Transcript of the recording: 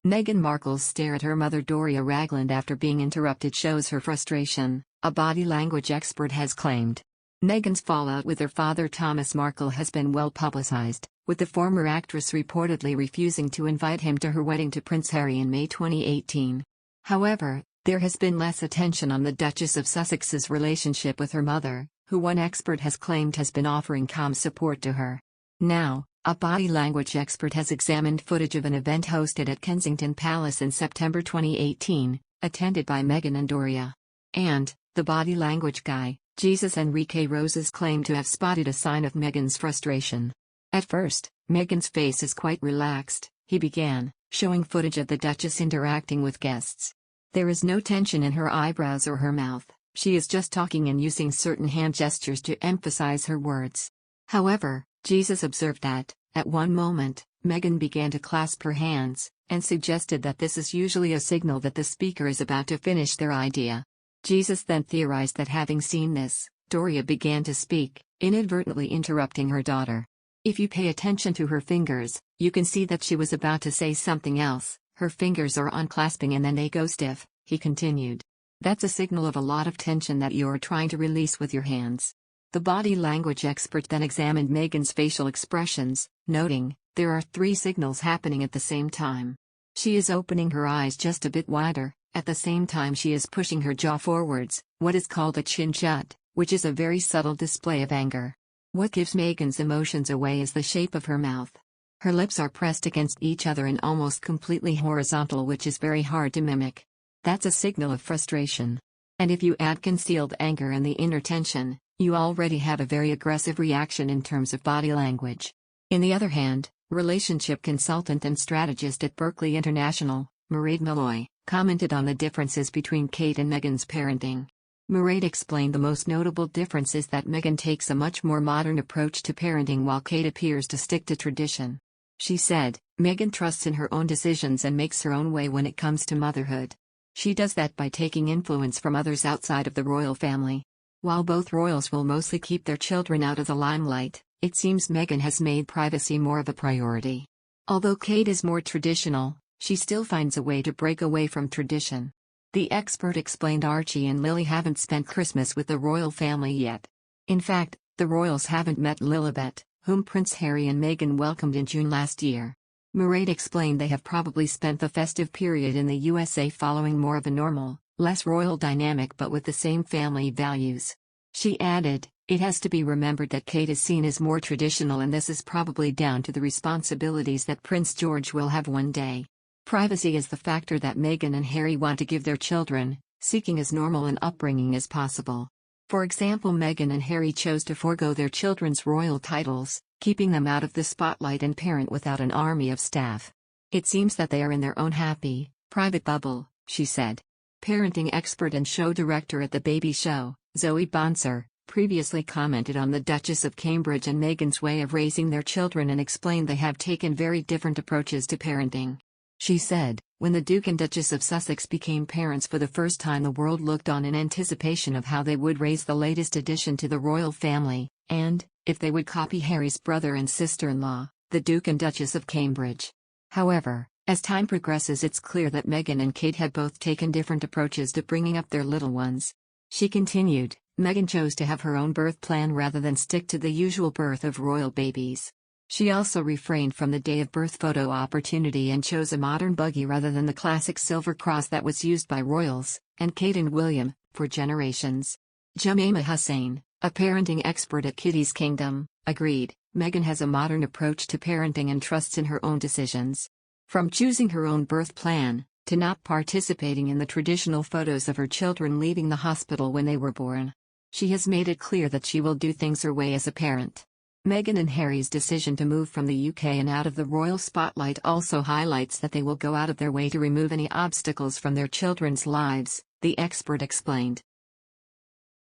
Meghan Markle's stare at her mother Doria Ragland after being interrupted shows her frustration, a body language expert has claimed. Meghan's fallout with her father Thomas Markle has been well publicized, with the former actress reportedly refusing to invite him to her wedding to Prince Harry in May 2018. However, there has been less attention on the Duchess of Sussex's relationship with her mother, who one expert has claimed has been offering calm support to her. Now, a body language expert has examined footage of an event hosted at Kensington Palace in September 2018, attended by Meghan and Doria. And, the body language guy, Jesus Enrique Roses, claimed to have spotted a sign of Meghan's frustration. At first, Meghan's face is quite relaxed, he began, showing footage of the Duchess interacting with guests. There is no tension in her eyebrows or her mouth, she is just talking and using certain hand gestures to emphasize her words. However, Jesus observed that, at one moment, Meghan began to clasp her hands, and suggested that this is usually a signal that the speaker is about to finish their idea. Jesus then theorized that having seen this, Doria began to speak, inadvertently interrupting her daughter. If you pay attention to her fingers, you can see that she was about to say something else, her fingers are unclasping and then they go stiff, he continued. That's a signal of a lot of tension that you're trying to release with your hands. The body language expert then examined Meghan's facial expressions, noting, there are 3 signals happening at the same time. She is opening her eyes just a bit wider, at the same time she is pushing her jaw forwards, what is called a chin shut, which is a very subtle display of anger. What gives Meghan's emotions away is the shape of her mouth. Her lips are pressed against each other and almost completely horizontal, which is very hard to mimic. That's a signal of frustration. And if you add concealed anger and the inner tension, you already have a very aggressive reaction in terms of body language. On the other hand, relationship consultant and strategist at Berkeley International, Mairead Molloy, commented on the differences between Kate and Meghan's parenting. Mairead explained the most notable difference is that Meghan takes a much more modern approach to parenting while Kate appears to stick to tradition. She said, Meghan trusts in her own decisions and makes her own way when it comes to motherhood. She does that by taking influence from others outside of the royal family. While both royals will mostly keep their children out of the limelight, it seems Meghan has made privacy more of a priority. Although Kate is more traditional, she still finds a way to break away from tradition. The expert explained Archie and Lili haven't spent Christmas with the royal family yet. In fact, the royals haven't met Lilibet, whom Prince Harry and Meghan welcomed in June last year. Mairead explained they have probably spent the festive period in the USA following more of a normal, less royal dynamic but with the same family values. She added, it has to be remembered that Kate is seen as more traditional and this is probably down to the responsibilities that Prince George will have one day. Privacy is the factor that Meghan and Harry want to give their children, seeking as normal an upbringing as possible. For example, Meghan and Harry chose to forego their children's royal titles, keeping them out of the spotlight and parent without an army of staff. It seems that they are in their own happy, private bubble, she said. Parenting expert and show director at The Baby Show, Zoe Bonser, previously commented on the Duchess of Cambridge and Meghan's way of raising their children and explained they have taken very different approaches to parenting. She said, when the Duke and Duchess of Sussex became parents for the first time, the world looked on in anticipation of how they would raise the latest addition to the royal family, and, if they would copy Harry's brother and sister-in-law, the Duke and Duchess of Cambridge. However, as time progresses, it's clear that Meghan and Kate have both taken different approaches to bringing up their little ones. She continued, Meghan chose to have her own birth plan rather than stick to the usual birth of royal babies. She also refrained from the day of birth photo opportunity and chose a modern buggy rather than the classic silver cross that was used by royals, and Kate and William, for generations. Jemima Hussain, a parenting expert at Kitty's Kingdom, agreed, Meghan has a modern approach to parenting and trusts in her own decisions. From choosing her own birth plan, to not participating in the traditional photos of her children leaving the hospital when they were born. She has made it clear that she will do things her way as a parent. Meghan and Harry's decision to move from the UK and out of the royal spotlight also highlights that they will go out of their way to remove any obstacles from their children's lives, the expert explained.